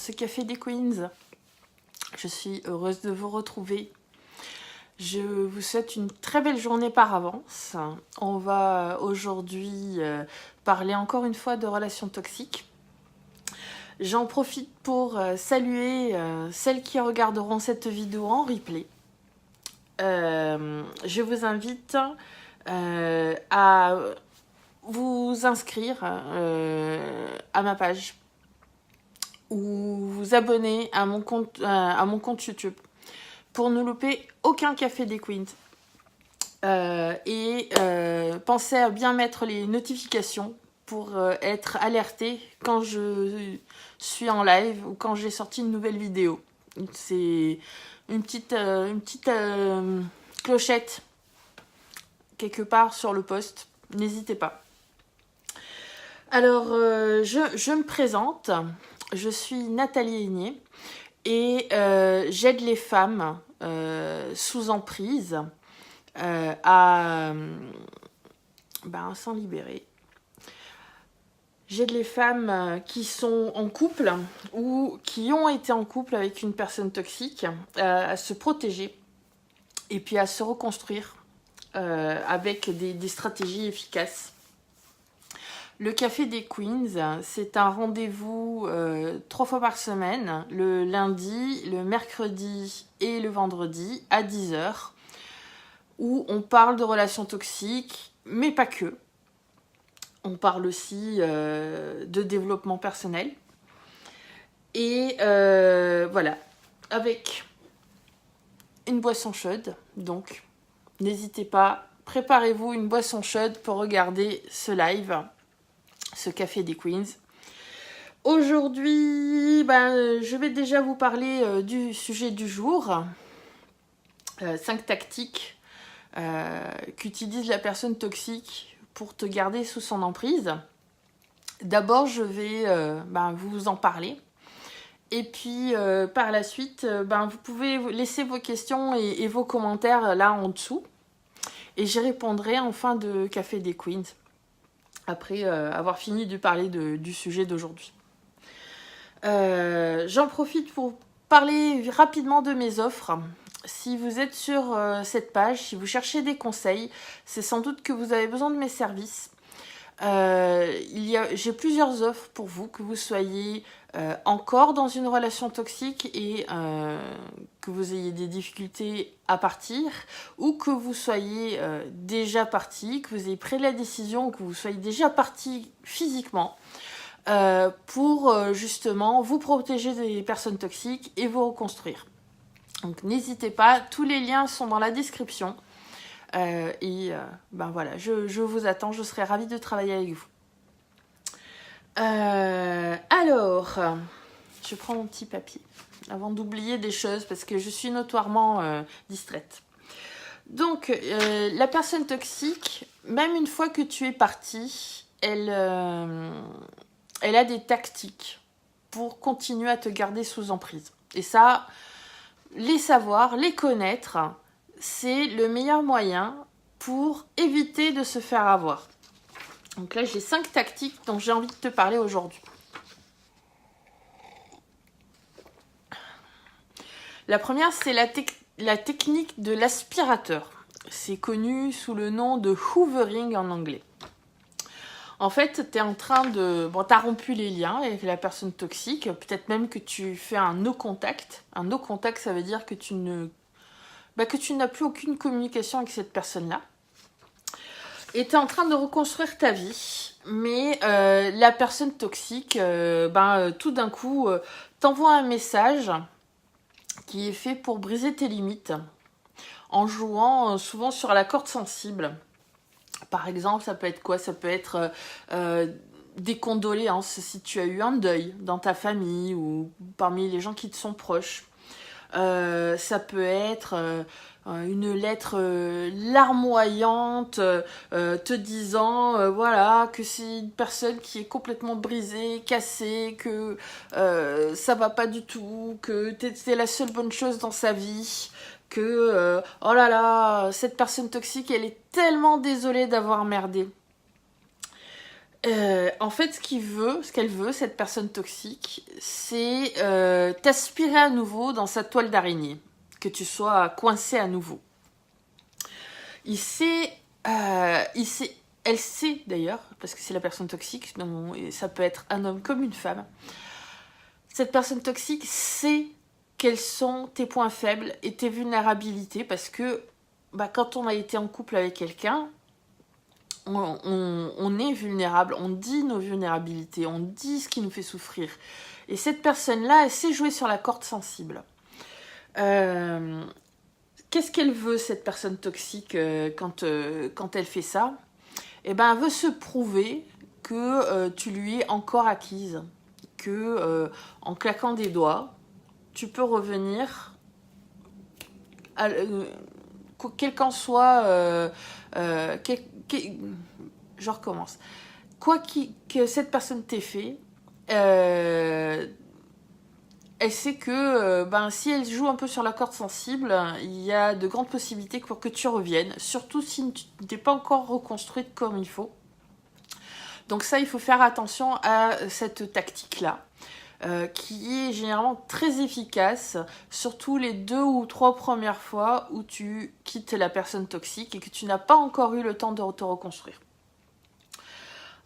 ce Café des Queens. Je suis heureuse de vous retrouver. Je vous souhaite une très belle journée par avance. On va aujourd'hui parler encore une fois de relations toxiques. J'en profite pour saluer celles qui regarderont cette vidéo en replay. Je vous invite à vous inscrire à ma page ou vous abonner à mon compte YouTube pour ne louper aucun Café des Queens. Pensez à bien mettre les notifications pour être alerté quand je suis en live ou quand j'ai sorti une nouvelle vidéo. C'est une petite clochette quelque part sur le post. N'hésitez pas. Alors, je me présente. Je suis Nathalie Aigné et j'aide les femmes sous emprise à s'en libérer. J'aide les femmes qui sont en couple ou qui ont été en couple avec une personne toxique à se protéger et puis à se reconstruire avec des stratégies efficaces. Le Café des Queens, c'est un rendez-vous 3 fois par semaine, le lundi, le mercredi et le vendredi à 10h, où on parle de relations toxiques, mais pas que. On parle aussi de développement personnel. Et voilà, avec une boisson chaude, donc n'hésitez pas, préparez-vous une boisson chaude pour regarder ce live. Ce Café des Queens. Aujourd'hui, je vais déjà vous parler du sujet du jour. 5 tactiques qu'utilise la personne toxique pour te garder sous son emprise. D'abord, je vais vous en parler. Et puis, par la suite, vous pouvez laisser vos questions et vos commentaires là en dessous. Et j'y répondrai en fin de Café des Queens, après avoir fini de parler du sujet d'aujourd'hui. J'en profite pour parler rapidement de mes offres. Si vous êtes sur cette page, si vous cherchez des conseils, c'est sans doute que vous avez besoin de mes services. J'ai plusieurs offres pour vous, que vous soyez encore dans une relation toxique et que vous ayez des difficultés à partir, ou que vous soyez déjà parti, que vous ayez pris la décision, ou que vous soyez déjà parti physiquement, pour justement vous protéger des personnes toxiques et vous reconstruire. Donc n'hésitez pas, tous les liens sont dans la description. Voilà, je vous attends, je serai ravie de travailler avec vous. Alors, je prends mon petit papier avant d'oublier des choses parce que je suis notoirement distraite. Donc, la personne toxique, même une fois que tu es parti, elle a des tactiques pour continuer à te garder sous emprise. Et ça, les savoir, les connaître, c'est le meilleur moyen pour éviter de se faire avoir. Donc là, j'ai 5 tactiques dont j'ai envie de te parler aujourd'hui. La première, c'est la technique de l'aspirateur. C'est connu sous le nom de hoovering en anglais. En fait, tu es en train de... tu as rompu les liens avec la personne toxique. Peut-être même que tu fais un no contact. Un no contact, ça veut dire que tu n'as plus aucune communication avec cette personne-là. Et tu es en train de reconstruire ta vie. Mais la personne toxique, tout d'un coup, t'envoie un message qui est fait pour briser tes limites, en jouant souvent sur la corde sensible. Par exemple, ça peut être quoi? Ça peut être des condoléances si tu as eu un deuil dans ta famille ou parmi les gens qui te sont proches. Ça peut être une lettre larmoyante te disant voilà, que c'est une personne qui est complètement brisée, cassée, que ça va pas du tout, que t'es la seule bonne chose dans sa vie, que oh là là, cette personne toxique, elle est tellement désolée d'avoir merdé. En fait, ce qu'elle veut, cette personne toxique, c'est t'aspirer à nouveau dans sa toile d'araignée, que tu sois coincé à nouveau. Il sait, elle sait d'ailleurs, parce que c'est la personne toxique, donc, et ça peut être un homme comme une femme. Cette personne toxique sait quels sont tes points faibles et tes vulnérabilités, parce que quand on a été en couple avec quelqu'un, on est vulnérable, on dit nos vulnérabilités, on dit ce qui nous fait souffrir. Et cette personne-là, elle sait jouer sur la corde sensible. Qu'est-ce qu'elle veut, cette personne toxique, quand elle fait ça? Eh ben, elle veut se prouver que tu lui es encore acquise, que en claquant des doigts, tu peux revenir, quel qu'en soit, je recommence. Que cette personne t'ait fait, elle sait que si elle joue un peu sur la corde sensible, il y a de grandes possibilités pour que tu reviennes, surtout si tu n'es pas encore reconstruite comme il faut. Donc ça, il faut faire attention à cette tactique-là, qui est généralement très efficace, surtout les 2 ou 3 premières fois où tu quittes la personne toxique et que tu n'as pas encore eu le temps de te reconstruire.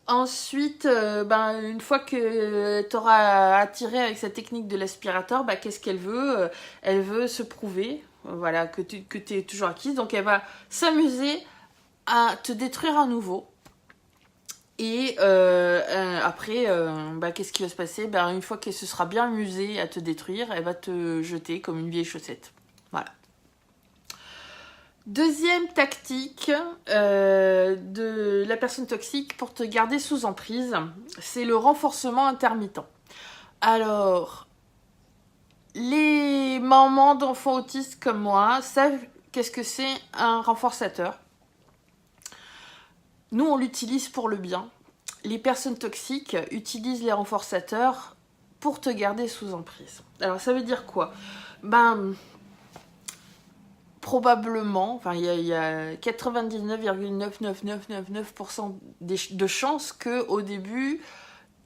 Ensuite, une fois que tu auras attiré avec sa technique de l'aspirateur, qu'est-ce qu'elle veut? Elle veut se prouver, voilà, que tu es toujours acquise. Donc elle va s'amuser à te détruire à nouveau. Et après, qu'est-ce qui va se passer? Une fois qu'elle se sera bien amusée à te détruire, elle va te jeter comme une vieille chaussette. Voilà. Deuxième tactique de la personne toxique pour te garder sous emprise, c'est le renforcement intermittent. Alors, les mamans d'enfants autistes comme moi savent qu'est-ce que c'est un renforçateur. Nous, on l'utilise pour le bien. Les personnes toxiques utilisent les renforçateurs pour te garder sous emprise. Alors, ça veut dire quoi? Probablement, il y a 99,99999% de chances qu'au début,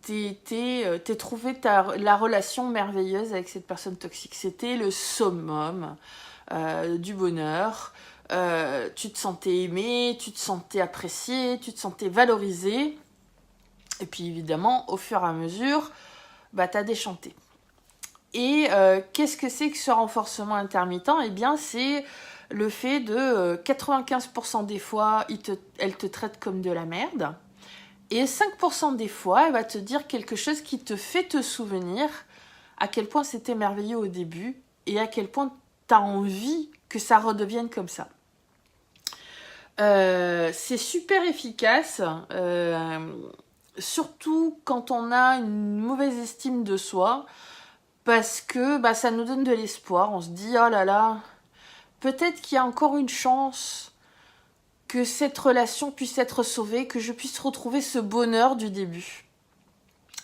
t'aies trouvé la relation merveilleuse avec cette personne toxique. C'était le summum du bonheur. Tu te sentais aimé, tu te sentais apprécié, tu te sentais valorisé. Et puis évidemment, au fur et à mesure, t'as déchanté. Et qu'est-ce que c'est que ce renforcement intermittent? Eh bien, c'est le fait de 95% des fois, elle te traite comme de la merde. Et 5% des fois, elle va te dire quelque chose qui te fait te souvenir à quel point c'était merveilleux au début et à quel point tu as envie que ça redevienne comme ça. C'est super efficace, surtout quand on a une mauvaise estime de soi, parce que ça nous donne de l'espoir. On se dit, oh là là, peut-être qu'il y a encore une chance que cette relation puisse être sauvée, que je puisse retrouver ce bonheur du début.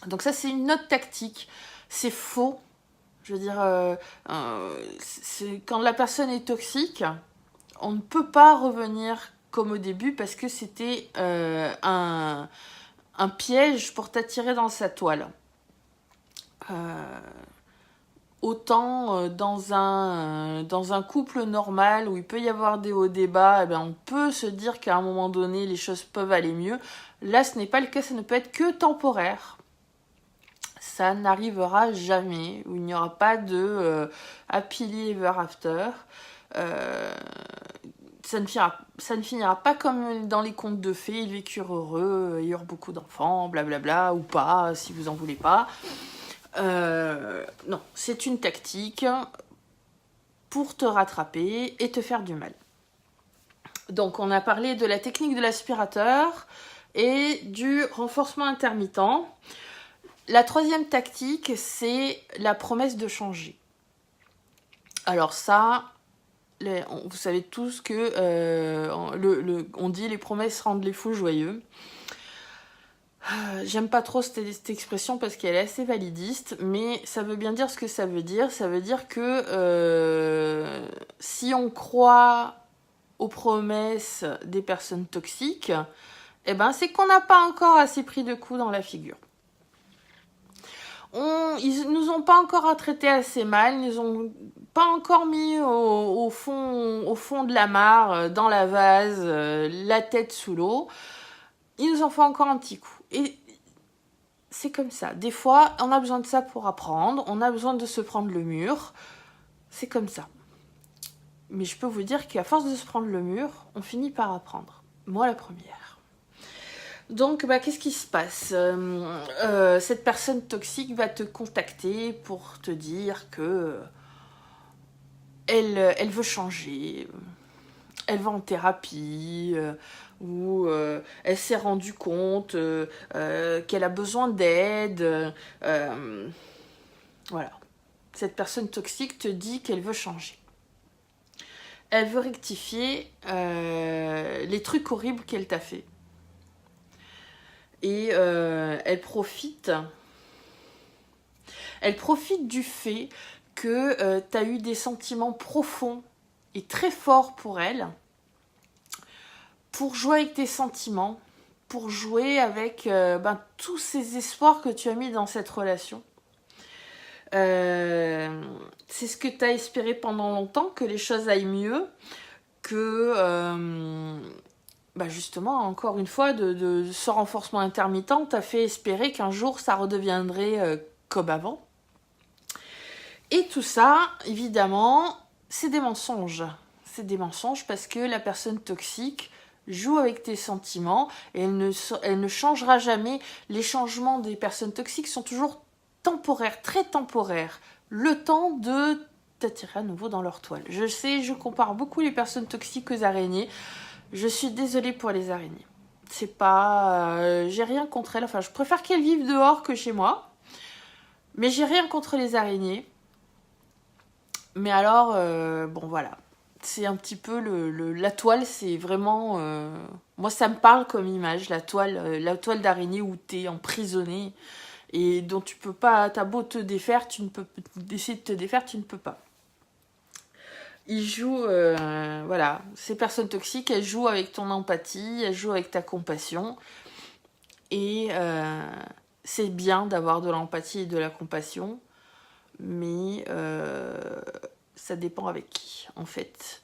Donc ça, c'est une autre tactique. C'est faux. Je veux dire, quand la personne est toxique, on ne peut pas revenir comme au début parce que c'était un piège pour t'attirer dans sa toile. Autant dans un couple normal où il peut y avoir des hauts des bas, on peut se dire qu'à un moment donné les choses peuvent aller mieux. Là, ce n'est pas le cas, ça ne peut être que temporaire. Ça n'arrivera jamais, où il n'y aura pas de happily ever after. Ça ne finira pas comme dans les contes de fées, ils vécurent heureux, ils eurent beaucoup d'enfants, blablabla, ou pas, si vous en voulez pas. Non, c'est une tactique pour te rattraper et te faire du mal. Donc, on a parlé de la technique de l'aspirateur et du renforcement intermittent. La troisième tactique, c'est la promesse de changer. Alors ça, vous savez tous que on dit les promesses rendent les fous joyeux. J'aime pas trop cette expression parce qu'elle est assez validiste, mais ça veut bien dire ce que ça veut dire. Ça veut dire que si on croit aux promesses des personnes toxiques, Eh ben, c'est qu'on n'a pas encore assez pris de coups dans la figure. Ils nous ont pas encore traités assez mal, ils nous ont pas encore mis au fond de la mare, dans la vase, la tête sous l'eau. Ils nous en font encore un petit coup. Et c'est comme ça. Des fois, on a besoin de ça pour apprendre, on a besoin de se prendre le mur. C'est comme ça. Mais je peux vous dire qu'à force de se prendre le mur, on finit par apprendre. Moi, la première. Donc, qu'est-ce qui se passe ? Cette personne toxique va te contacter pour te dire que elle veut changer, elle va en thérapie, ou elle s'est rendue compte qu'elle a besoin d'aide. Voilà. Cette personne toxique te dit qu'elle veut changer. Elle veut rectifier les trucs horribles qu'elle t'a fait. Et elle profite du fait que tu as eu des sentiments profonds et très forts pour elle, pour jouer avec tes sentiments, pour jouer avec tous ces espoirs que tu as mis dans cette relation. C'est ce que tu as espéré pendant longtemps, que les choses aillent mieux, que justement, encore une fois, de ce renforcement intermittent t'a fait espérer qu'un jour ça redeviendrait comme avant. Et tout ça, évidemment, c'est des mensonges. C'est des mensonges parce que la personne toxique joue avec tes sentiments et elle ne changera jamais. Les changements des personnes toxiques sont toujours temporaires, très temporaires. Le temps de t'attirer à nouveau dans leur toile. Je sais, je compare beaucoup les personnes toxiques aux araignées. Je suis désolée pour les araignées. C'est pas... j'ai rien contre elles. Enfin, je préfère qu'elles vivent dehors que chez moi. Mais j'ai rien contre les araignées. Mais alors, voilà. C'est un petit peu la toile, c'est vraiment... moi, ça me parle comme image, la toile d'araignée où t'es emprisonné et dont tu peux pas... T'as beau te défaire, tu ne peux... Essayer de te défaire, tu ne peux pas. Ils jouent... voilà. Ces personnes toxiques, elles jouent avec ton empathie, elles jouent avec ta compassion. Et c'est bien d'avoir de l'empathie et de la compassion. Mais ça dépend avec qui, en fait.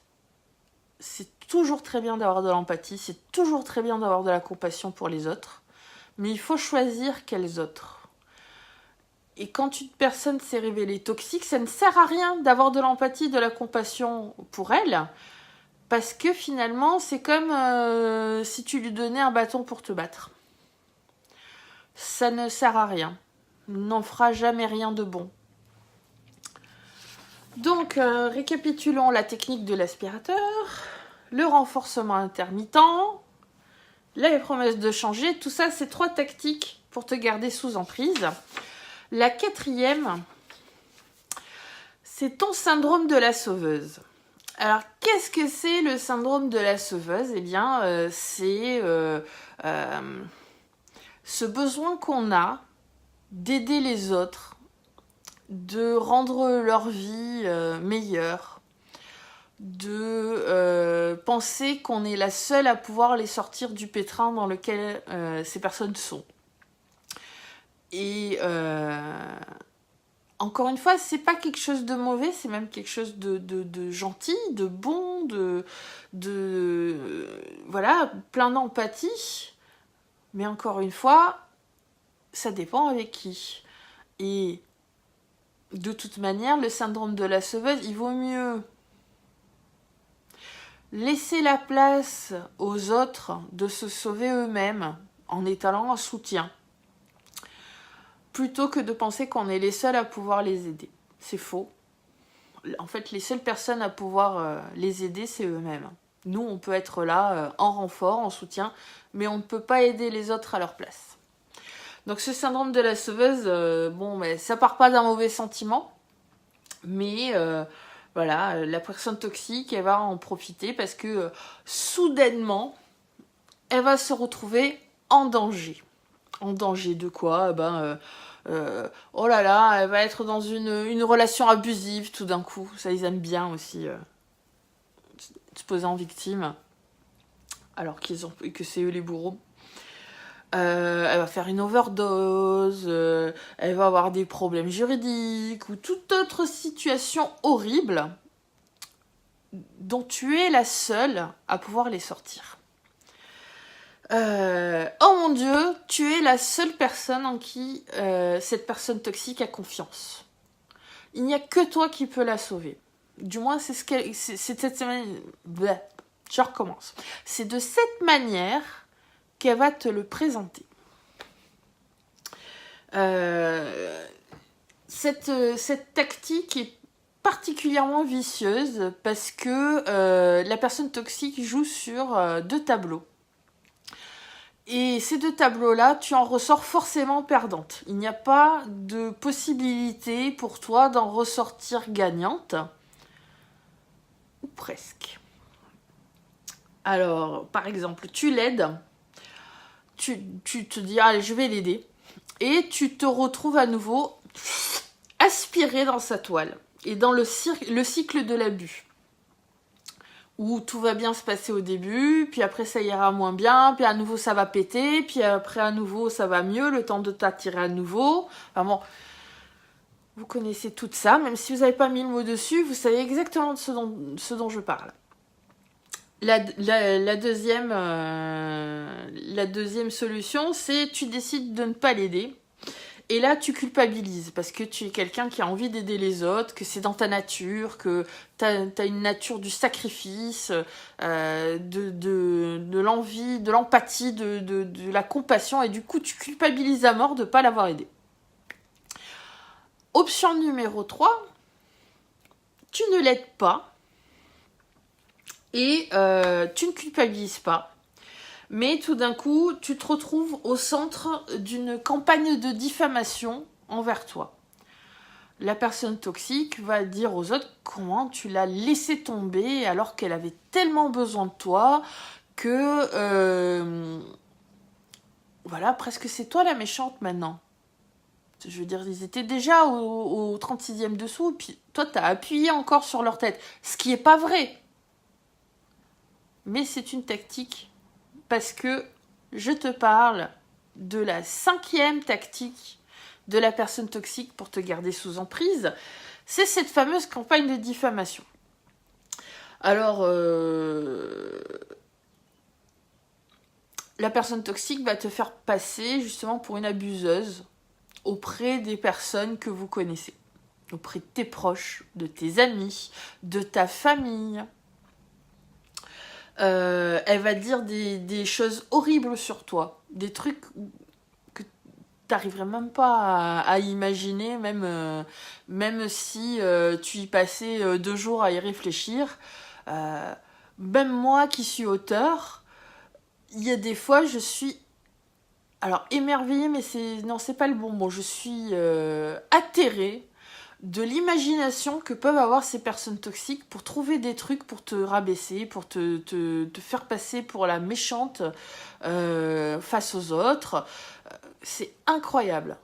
C'est toujours très bien d'avoir de l'empathie, c'est toujours très bien d'avoir de la compassion pour les autres, mais il faut choisir quels autres. Et quand une personne s'est révélée toxique, ça ne sert à rien d'avoir de l'empathie et de la compassion pour elle, parce que finalement, c'est comme si tu lui donnais un bâton pour te battre. Ça ne sert à rien. N'en fera jamais rien de bon. Donc, récapitulons la technique de l'aspirateur, le renforcement intermittent, la promesse de changer. Tout ça, c'est 3 tactiques pour te garder sous emprise. La 4e, c'est ton syndrome de la sauveuse. Alors, qu'est-ce que c'est le syndrome de la sauveuse ? Eh bien, c'est ce besoin qu'on a d'aider les autres, de rendre leur vie meilleure, de penser qu'on est la seule à pouvoir les sortir du pétrin dans lequel ces personnes sont. Et encore une fois, c'est pas quelque chose de mauvais, c'est même quelque chose de gentil, de bon, voilà, plein d'empathie. Mais encore une fois, ça dépend avec qui. Et de toute manière, le syndrome de la sauveuse, il vaut mieux laisser la place aux autres de se sauver eux-mêmes en étalant un soutien, plutôt que de penser qu'on est les seuls à pouvoir les aider. C'est faux. En fait, les seules personnes à pouvoir les aider, c'est eux-mêmes. Nous, on peut être là en renfort, en soutien, mais on ne peut pas aider les autres à leur place. Donc ce syndrome de la sauveuse, ça part pas d'un mauvais sentiment, mais voilà, la personne toxique, elle va en profiter parce que soudainement, elle va se retrouver en danger. En danger de quoi ? Oh là là, elle va être dans une relation abusive tout d'un coup. Ça, ils aiment bien aussi se poser en victime, alors que c'est eux les bourreaux. elle va faire une overdose, elle va avoir des problèmes juridiques ou toute autre situation horrible dont tu es la seule à pouvoir les sortir. Oh mon Dieu, tu es la seule personne en qui cette personne toxique a confiance. Il n'y a que toi qui peux la sauver. Du moins, c'est ce qu'elle... C'est cette semaine... Bleh, je recommence. C'est de cette manière qu'elle va te le présenter. Cette tactique est particulièrement vicieuse parce que la personne toxique joue sur 2 tableaux. Et ces 2 tableaux-là, tu en ressors forcément perdante. Il n'y a pas de possibilité pour toi d'en ressortir gagnante. Ou presque. Alors, par exemple, tu l'aides. Tu te dis, allez, je vais l'aider. Et tu te retrouves à nouveau aspiré dans sa toile. Et dans le cycle de l'abus. Où tout va bien se passer au début, puis après ça ira moins bien, puis à nouveau ça va péter, puis après à nouveau ça va mieux, le temps de t'attirer à nouveau. Enfin bon, vous connaissez tout ça, même si vous n'avez pas mis le mot dessus, vous savez exactement de ce dont je parle. La deuxième solution, c'est tu décides de ne pas l'aider. Et là, tu culpabilises parce que tu es quelqu'un qui a envie d'aider les autres, que c'est dans ta nature, que tu as une nature du sacrifice, de l'envie, de l'empathie, de la compassion. Et du coup, tu culpabilises à mort de ne pas l'avoir aidé. Option numéro 3, tu ne l'aides pas et tu ne culpabilises pas. Mais tout d'un coup, tu te retrouves au centre d'une campagne de diffamation envers toi. La personne toxique va dire aux autres comment tu l'as laissé tomber alors qu'elle avait tellement besoin de toi que... voilà, presque c'est toi la méchante maintenant. Je veux dire, ils étaient déjà au 36e dessous, puis toi, t'as appuyé encore sur leur tête. Ce qui n'est pas vrai. Mais c'est une tactique. Parce que je te parle de la 5e tactique de la personne toxique pour te garder sous emprise. C'est cette fameuse campagne de diffamation. Alors, la personne toxique va te faire passer justement pour une abuseuse auprès des personnes que vous connaissez. Auprès de tes proches, de tes amis, de ta famille. Elle va dire des choses horribles sur toi, des trucs que tu n'arriverais même pas à imaginer, même si tu y passais 2 jours à y réfléchir. Même moi qui suis auteur, il y a des fois je suis émerveillée, mais c'est pas le bon mot. Je suis atterrée de l'imagination que peuvent avoir ces personnes toxiques pour trouver des trucs pour te rabaisser, pour te faire passer pour la méchante face aux autres. C'est incroyable.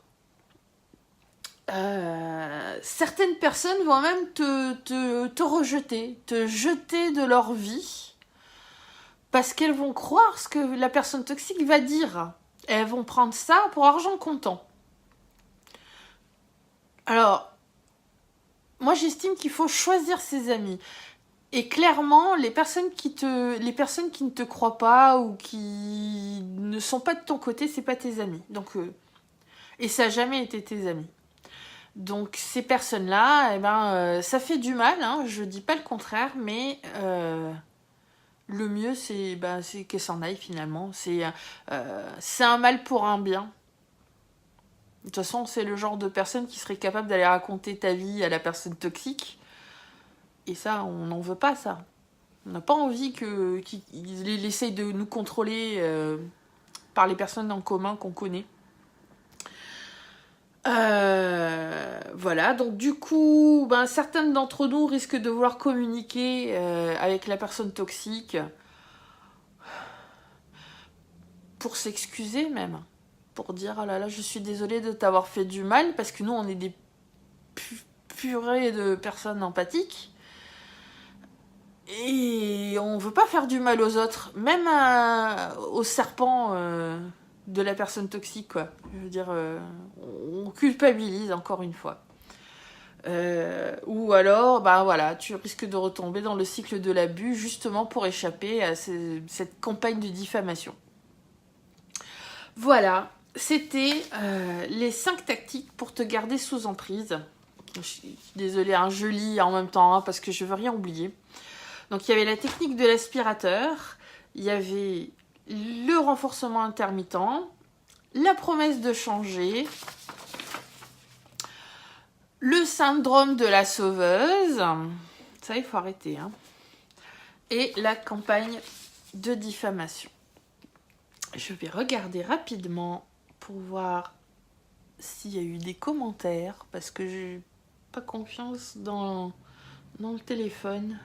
Certaines personnes vont même te rejeter, te jeter de leur vie parce qu'elles vont croire ce que la personne toxique va dire. Elles vont prendre ça pour argent comptant. Alors, moi, j'estime qu'il faut choisir ses amis. Et clairement, les personnes qui ne te croient pas ou qui ne sont pas de ton côté, c'est pas tes amis. Donc, et ça n'a jamais été tes amis. Donc, ces personnes-là, ça fait du mal, hein, je dis pas le contraire, mais le mieux, c'est qu'elles s'en aillent finalement. C'est un mal pour un bien. De toute façon, c'est le genre de personne qui serait capable d'aller raconter ta vie à la personne toxique. Et ça, on n'en veut pas, ça. On n'a pas envie qu'il essaye de nous contrôler par les personnes en commun qu'on connaît. Voilà, donc du coup, certaines d'entre nous risquent de vouloir communiquer avec la personne toxique pour s'excuser même. Pour dire, oh là là, je suis désolée de t'avoir fait du mal, parce que nous, on est des purées de personnes empathiques. Et on veut pas faire du mal aux autres. Même aux serpents, de la personne toxique, quoi. Je veux dire, on culpabilise encore une fois. Ou alors, voilà, tu risques de retomber dans le cycle de l'abus justement pour échapper à cette campagne de diffamation. Voilà, c'était les 5 tactiques pour te garder sous emprise. Je suis désolée, hein, je lis en même temps parce que je veux rien oublier. Donc il y avait la technique de l'aspirateur, il y avait le renforcement intermittent, la promesse de changer, le syndrome de la sauveuse, ça il faut arrêter, hein, et la campagne de diffamation. Je vais regarder rapidement pour voir s'il y a eu des commentaires, parce que j'ai pas confiance dans le téléphone.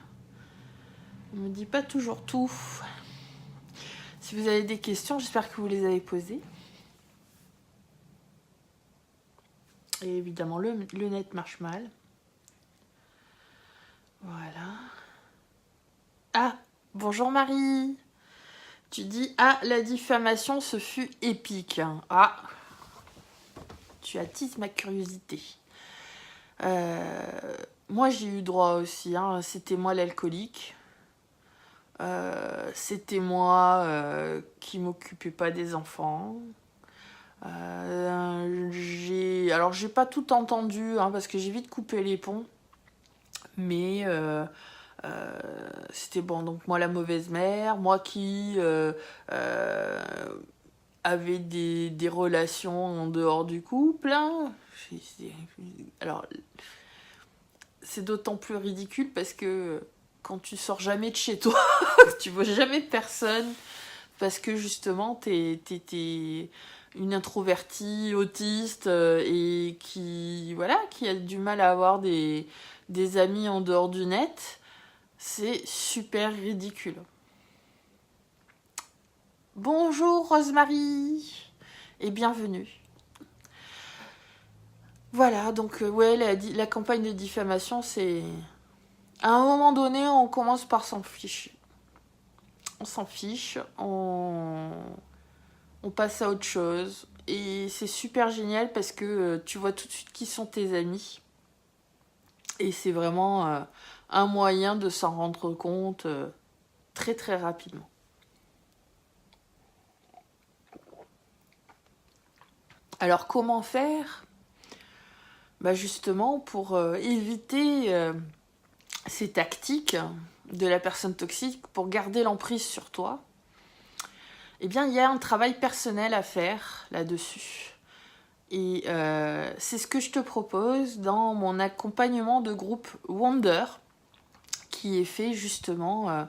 On me dit pas toujours tout. Si vous avez des questions, j'espère que vous les avez posées. Et évidemment, le net marche mal. Voilà. Ah, bonjour Marie. Tu dis, la diffamation, ce fut épique. Ah, tu attises ma curiosité. Moi, j'ai eu droit aussi. Hein. C'était moi l'alcoolique. C'était moi qui m'occupais pas des enfants. J'ai pas tout entendu hein, parce que j'ai vite coupé les ponts. Mais c'était bon. Donc moi la mauvaise mère, moi qui avait des relations en dehors du couple. Hein. Alors c'est d'autant plus ridicule parce que quand tu sors jamais de chez toi, tu vois jamais personne parce que justement t'es une introvertie autiste et qui a du mal à avoir des amis en dehors du net. C'est super ridicule. Bonjour Rosemary et bienvenue. Voilà, donc la campagne de diffamation, c'est... À un moment donné, on commence par s'en ficher. On s'en fiche, on passe à autre chose. Et c'est super génial parce que tu vois tout de suite qui sont tes amis. Et c'est vraiment un moyen de s'en rendre compte très très rapidement. Alors comment faire ? Justement pour éviter ces tactiques de la personne toxique pour garder l'emprise sur toi. Eh bien, il y a un travail personnel à faire là-dessus. Et c'est ce que je te propose dans mon accompagnement de groupe Wonder, qui est fait justement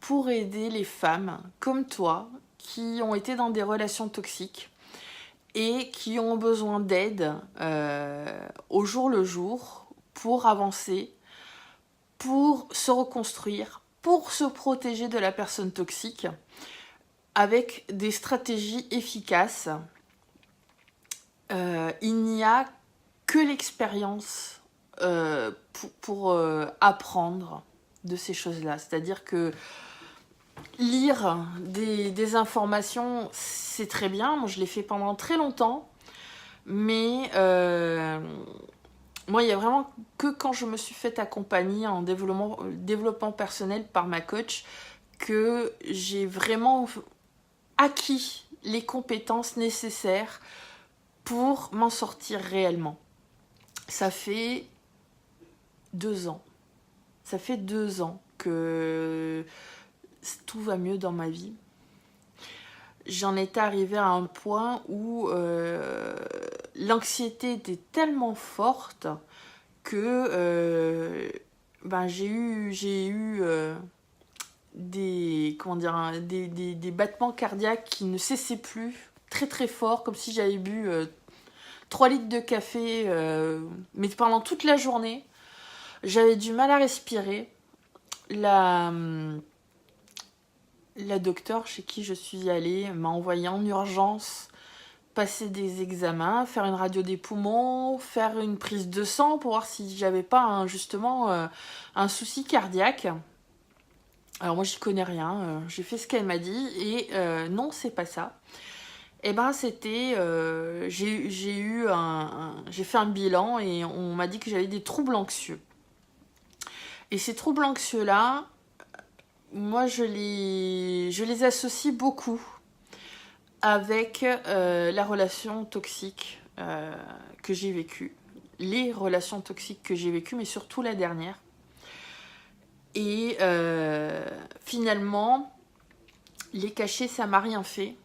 pour aider les femmes comme toi qui ont été dans des relations toxiques et qui ont besoin d'aide au jour le jour pour avancer, pour se reconstruire, pour se protéger de la personne toxique avec des stratégies efficaces. Il n'y a que l'expérience pour apprendre de ces choses-là. C'est-à-dire que lire des informations, c'est très bien. Moi, je l'ai fait pendant très longtemps. Mais moi, il y a vraiment que quand je me suis fait accompagner en développement personnel par ma coach que j'ai vraiment acquis les compétences nécessaires pour m'en sortir réellement. Ça fait 2 ans. Ça fait 2 ans que tout va mieux dans ma vie. J'en étais arrivée à un point où l'anxiété était tellement forte que j'ai eu des battements cardiaques qui ne cessaient plus, très très fort, comme si j'avais bu 3 litres de café, mais pendant toute la journée. J'avais du mal à respirer. La docteure chez qui je suis allée m'a envoyée en urgence passer des examens, faire une radio des poumons, faire une prise de sang pour voir si j'avais pas un souci cardiaque. Alors moi j'y connais rien, j'ai fait ce qu'elle m'a dit et non c'est pas ça. Et ben c'était, j'ai fait un bilan et on m'a dit que j'avais des troubles anxieux. Et ces troubles anxieux-là, moi je les associe beaucoup avec la relation toxique que j'ai vécue. Les relations toxiques que j'ai vécues, mais surtout la dernière. Et finalement, les cacher, ça m'a rien fait.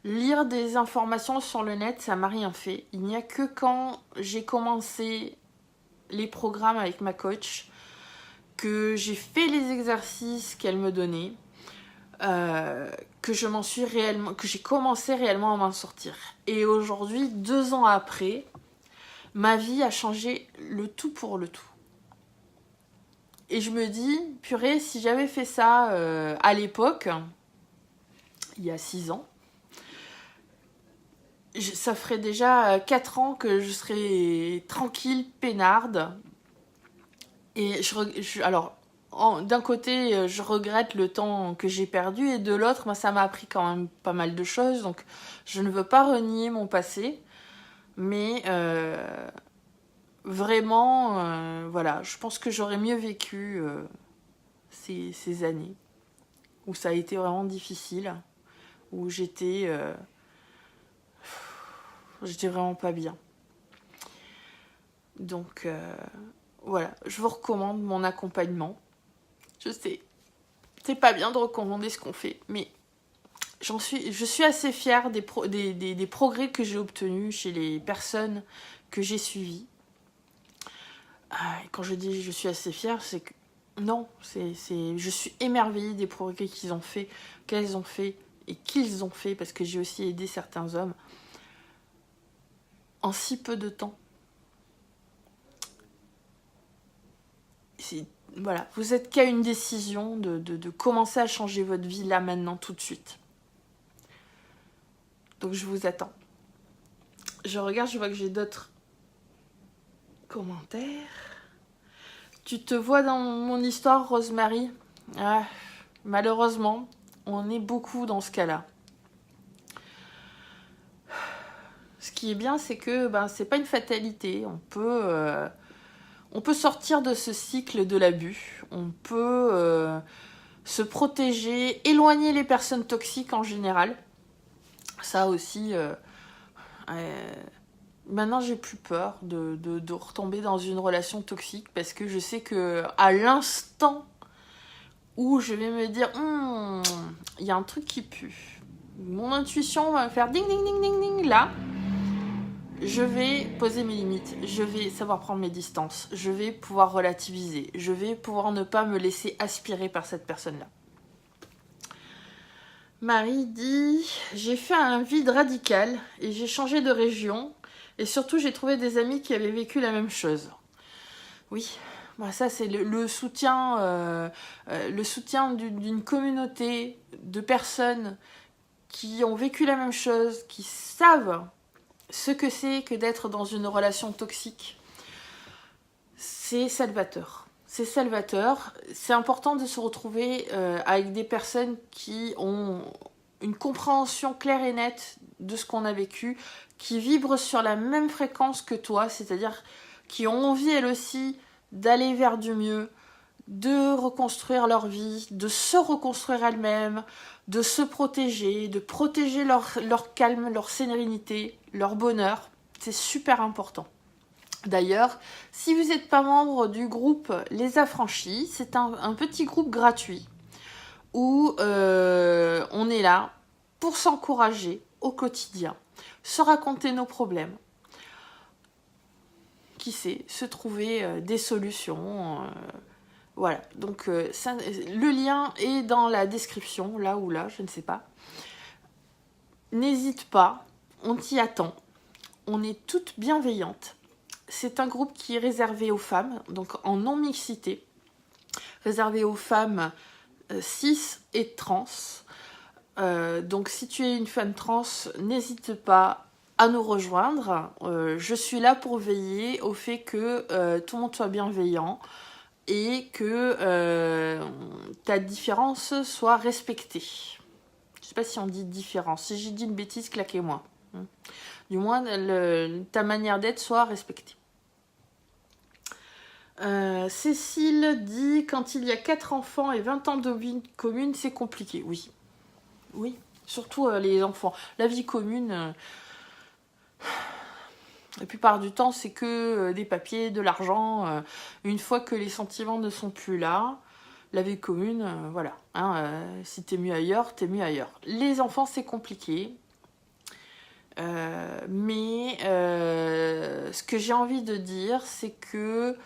Lire des informations sur le net, ça m'a rien fait. Il n'y a que quand j'ai commencé les programmes avec ma coach, que j'ai fait les exercices qu'elle me donnait, que j'ai commencé réellement à m'en sortir. Et aujourd'hui, 2 ans après, ma vie a changé le tout pour le tout. Et je me dis, purée, si j'avais fait ça à l'époque, il y a 6 ans, ça ferait déjà 4 ans que je serais tranquille, peinarde. Et alors, d'un côté, je regrette le temps que j'ai perdu, et de l'autre, ben, ça m'a appris quand même pas mal de choses. Donc, je ne veux pas renier mon passé, mais vraiment, voilà, je pense que j'aurais mieux vécu ces années où ça a été vraiment difficile, où j'étais vraiment pas bien. Donc, voilà, je vous recommande mon accompagnement. Je sais, c'est pas bien de recommander ce qu'on fait, mais je suis assez fière des progrès que j'ai obtenus chez les personnes que j'ai suivies. Et quand je dis je suis assez fière, c'est que non, je suis émerveillée des progrès qu'elles ont fait et qu'ils ont fait, parce que j'ai aussi aidé certains hommes en si peu de temps. Voilà, vous êtes qu'à une décision de commencer à changer votre vie là, maintenant, tout de suite. Donc je vous attends. Je regarde, je vois que j'ai d'autres commentaires. Tu te vois dans mon histoire, Rosemary? Malheureusement, on est beaucoup dans ce cas-là. Ce qui est bien, c'est que c'est pas une fatalité. On peut sortir de ce cycle de l'abus. On peut se protéger, éloigner les personnes toxiques en général. Ça aussi, maintenant j'ai plus peur de retomber dans une relation toxique, parce que je sais que à l'instant où je vais me dire il y a un truc qui pue, mon intuition va me faire ding ding ding ding ding, là je vais poser mes limites, je vais savoir prendre mes distances, je vais pouvoir relativiser, je vais pouvoir ne pas me laisser aspirer par cette personne-là. Marie dit « J'ai fait un vide radical et j'ai changé de région, et surtout j'ai trouvé des amis qui avaient vécu la même chose. » Oui, ça c'est le soutien d'une communauté de personnes qui ont vécu la même chose, qui savent ce que c'est que d'être dans une relation toxique. C'est salvateur. C'est salvateur. C'est important de se retrouver avec des personnes qui ont une compréhension claire et nette de ce qu'on a vécu, qui vibrent sur la même fréquence que toi, c'est-à-dire qui ont envie elles aussi d'aller vers du mieux, de reconstruire leur vie, de se reconstruire elles-mêmes, de se protéger, de protéger leur calme, leur sérénité, leur bonheur. C'est super important. D'ailleurs, si vous n'êtes pas membre du groupe Les Affranchis, c'est un petit groupe gratuit où on est là pour s'encourager au quotidien, se raconter nos problèmes, qui sait, se trouver des solutions. Voilà, donc le lien est dans la description, là ou là, je ne sais pas. N'hésite pas, on t'y attend, on est toutes bienveillantes. C'est un groupe qui est réservé aux femmes, donc en non-mixité, réservé aux femmes cis et trans. Donc si tu es une femme trans, n'hésite pas à nous rejoindre. Je suis là pour veiller au fait que tout le monde soit bienveillant et que ta différence soit respectée. sais pas si on dit différence. Si j'ai dit une bêtise, claquez-moi. Du moins, ta manière d'être soit respectée. Cécile dit, quand il y a 4 enfants et 20 ans de vie commune, c'est compliqué. Oui. Oui. Surtout les enfants. La vie commune, la plupart du temps, c'est que des papiers, de l'argent. Une fois que les sentiments ne sont plus là, la vie commune, voilà. Si t'es mieux ailleurs, t'es mieux ailleurs. Les enfants, c'est compliqué. Mais ce que j'ai envie de dire, c'est que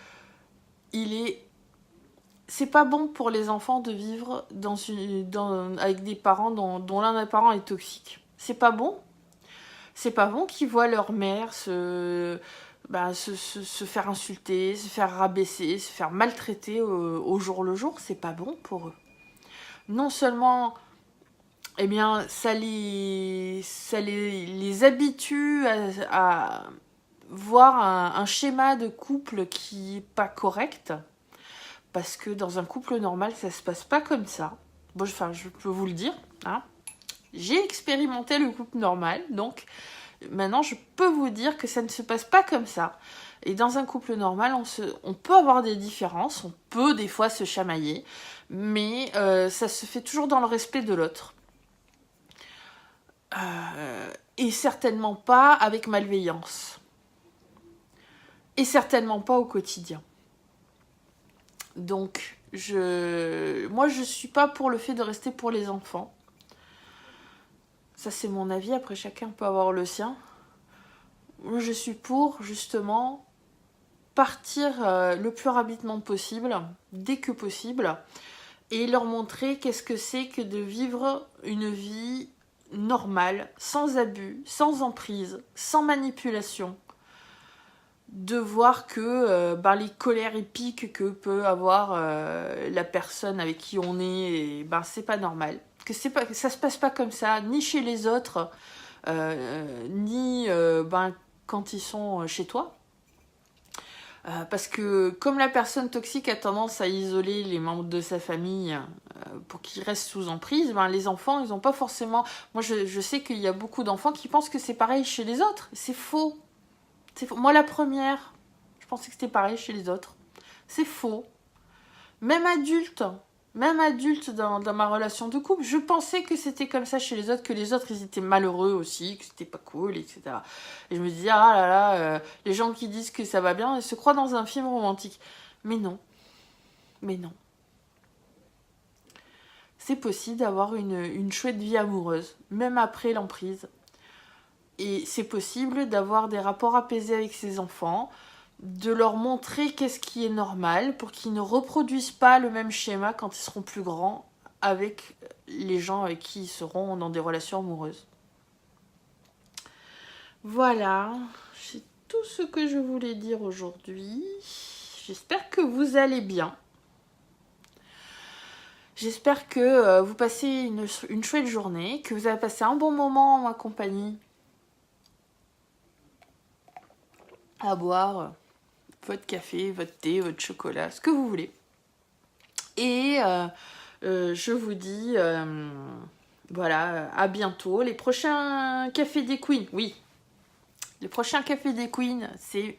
c'est pas bon pour les enfants de vivre avec des parents dont l'un des parents est toxique. C'est pas bon. C'est pas bon qu'ils voient leur mère se faire insulter, se faire rabaisser, se faire maltraiter au jour le jour. C'est pas bon pour eux. Non seulement, eh bien, ça les habitue à voir un schéma de couple qui n'est pas correct, parce que dans un couple normal, ça se passe pas comme ça. Bon, je peux vous le dire, hein. J'ai expérimenté le couple normal, donc maintenant je peux vous dire que ça ne se passe pas comme ça. Et dans un couple normal, on peut avoir des différences, on peut des fois se chamailler, mais ça se fait toujours dans le respect de l'autre. Et certainement pas avec malveillance. Et certainement pas au quotidien. Donc, moi, je suis pas pour le fait de rester pour les enfants. Ça, c'est mon avis. Après, chacun peut avoir le sien. Moi, je suis pour, justement, partir le plus rapidement possible, dès que possible, et leur montrer qu'est-ce que c'est que de vivre une vie normale, sans abus, sans emprise, sans manipulation. De voir que les colères épiques que peut avoir la personne avec qui on est, c'est pas normal. Que ça se passe pas comme ça, ni chez les autres, ni quand ils sont chez toi. Parce que comme la personne toxique a tendance à isoler les membres de sa famille pour qu'ils restent sous emprise, les enfants, ils n'ont pas forcément... Moi, je sais qu'il y a beaucoup d'enfants qui pensent que c'est pareil chez les autres. C'est faux. Moi, la première, je pensais que c'était pareil chez les autres. C'est faux. Même adulte dans ma relation de couple, je pensais que c'était comme ça chez les autres, que les autres, ils étaient malheureux aussi, que c'était pas cool, etc. Et je me disais, ah là là, les gens qui disent que ça va bien, ils se croient dans un film romantique. Mais non. Mais non. C'est possible d'avoir une chouette vie amoureuse, même après l'emprise. Et c'est possible d'avoir des rapports apaisés avec ses enfants, de leur montrer qu'est-ce qui est normal pour qu'ils ne reproduisent pas le même schéma quand ils seront plus grands avec les gens avec qui ils seront dans des relations amoureuses. Voilà, c'est tout ce que je voulais dire aujourd'hui. J'espère que vous allez bien. J'espère que vous passez une chouette journée, que vous avez passé un bon moment en ma compagnie. À boire votre café, votre thé, votre chocolat, ce que vous voulez. Et je vous dis, à bientôt. Les prochains Cafés des Queens, oui. Les prochains Cafés des Queens, c'est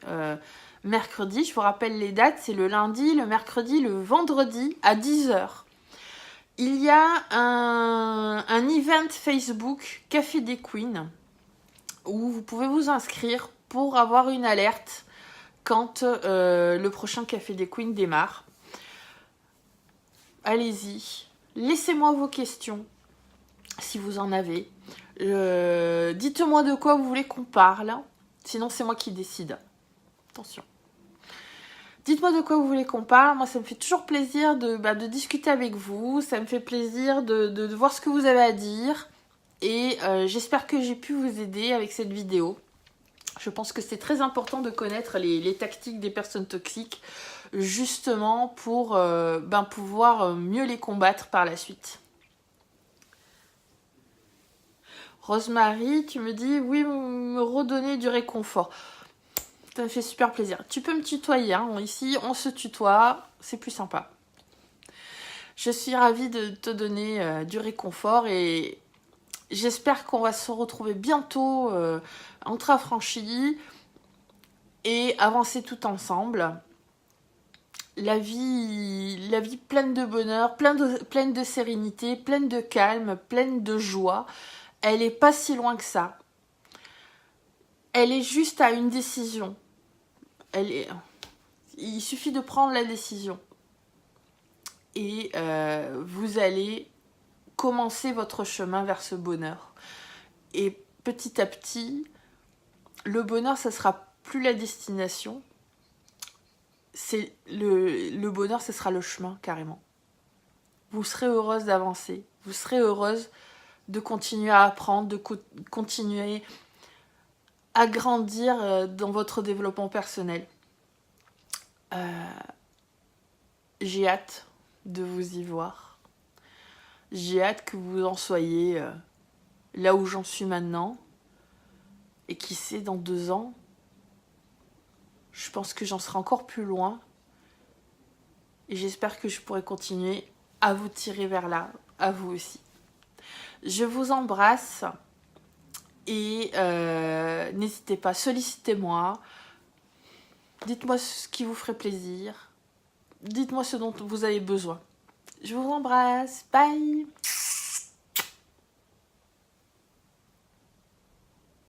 mercredi. Je vous rappelle les dates, c'est le lundi, le mercredi, le vendredi à 10h. Il y a un event Facebook Café des Queens où vous pouvez vous inscrire pour avoir une alerte quand le prochain Café des Queens démarre. Allez-y, laissez-moi vos questions, si vous en avez. Dites-moi de quoi vous voulez qu'on parle, sinon c'est moi qui décide. Attention. Dites-moi de quoi vous voulez qu'on parle, moi ça me fait toujours plaisir de discuter avec vous, ça me fait plaisir de voir ce que vous avez à dire. Et j'espère que j'ai pu vous aider avec cette vidéo. Je pense que c'est très important de connaître les tactiques des personnes toxiques, justement pour pouvoir mieux les combattre par la suite. Rosemary, tu me dis, oui, me redonner du réconfort. Ça me fait super plaisir. Tu peux me tutoyer, hein. Ici on se tutoie, c'est plus sympa. Je suis ravie de te donner du réconfort et J'espère qu'on va se retrouver bientôt entre affranchis et avancer tout ensemble. La vie pleine de bonheur, pleine de sérénité, pleine de calme, pleine de joie, elle est pas si loin que ça. Elle est juste à une décision. Il suffit de prendre la décision. Et vous allez commencer votre chemin vers ce bonheur. Et petit à petit, le bonheur, ça sera plus la destination. C'est le bonheur, ce sera le chemin, carrément. Vous serez heureuse d'avancer. Vous serez heureuse de continuer à apprendre, de continuer à grandir dans votre développement personnel. J'ai hâte de vous y voir. J'ai hâte que vous en soyez là où j'en suis maintenant. Et qui sait, dans 2 ans, je pense que j'en serai encore plus loin. Et j'espère que je pourrai continuer à vous tirer vers là, à vous aussi. Je vous embrasse. Et n'hésitez pas, sollicitez-moi. Dites-moi ce qui vous ferait plaisir. Dites-moi ce dont vous avez besoin. Je vous embrasse. Bye!